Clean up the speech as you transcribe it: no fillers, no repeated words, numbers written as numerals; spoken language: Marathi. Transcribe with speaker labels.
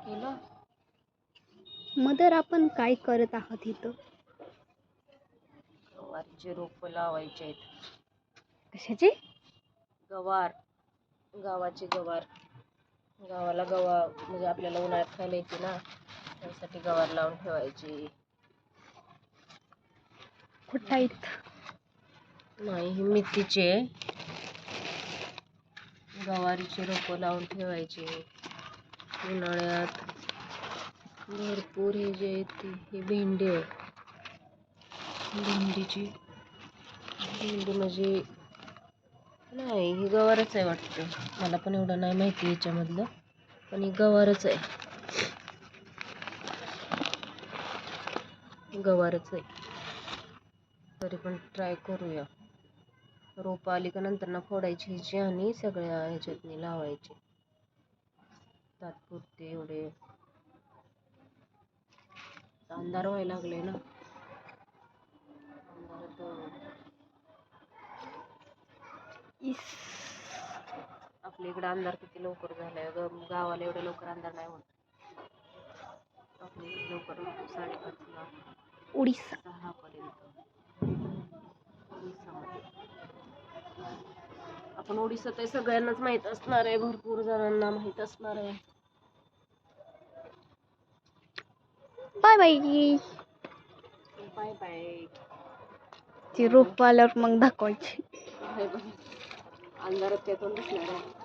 Speaker 1: केलं.
Speaker 2: मदर आपण काय करत आहोत इथं?
Speaker 1: गवारीचे रोप लावायचे आहेत.
Speaker 2: कशाचे?
Speaker 1: गवार, गावाची गवार. गावाला गवा म्हणजे आपल्याला उन्हाळ्यात खायला येते ना, त्यासाठी गवार लावून ठेवायची.
Speaker 2: कुठं आहेत?
Speaker 1: नाही, ही मेथीचे गवारीचे रोप लावून ठेवायचे. उन्हाळ्यात भरपूर हे जे आहे हे भेंडी आहे. भेंडीची भेंडी म्हणजे नाही, ही गवारच आहे वाटतं. मला पण एवढं नाही माहिती याच्यामधलं, पण ही गवारच आहे. गवारच आहे. तरी पण ट्राय करूया. रोप आली का नंतर ना फोडायची ह्याची आणि सगळ्या ह्याच्यातनी लावायची. तात्पुरते एवढे अंधार व्हायला लागले ना. आपल्या इकडे अंधार किती लवकर झालाय. गावाला एवढ्या लवकर अंधार नाही होत. आपल्या इकडे लवकर होतो 5:30ला,
Speaker 2: उडीसा.
Speaker 1: 6 पर्यंत. उडीसामध्ये आपण उडीसात आहे सगळ्यांनाच माहित असणार आहे. भरपूर जणांना माहित असणार आहे.
Speaker 2: Bye bye.
Speaker 1: Bye bye.
Speaker 2: ती रोप आल्यावर मग दाखवायची.
Speaker 1: Bye bye. अंधारात काय कोण दिसणार आहे?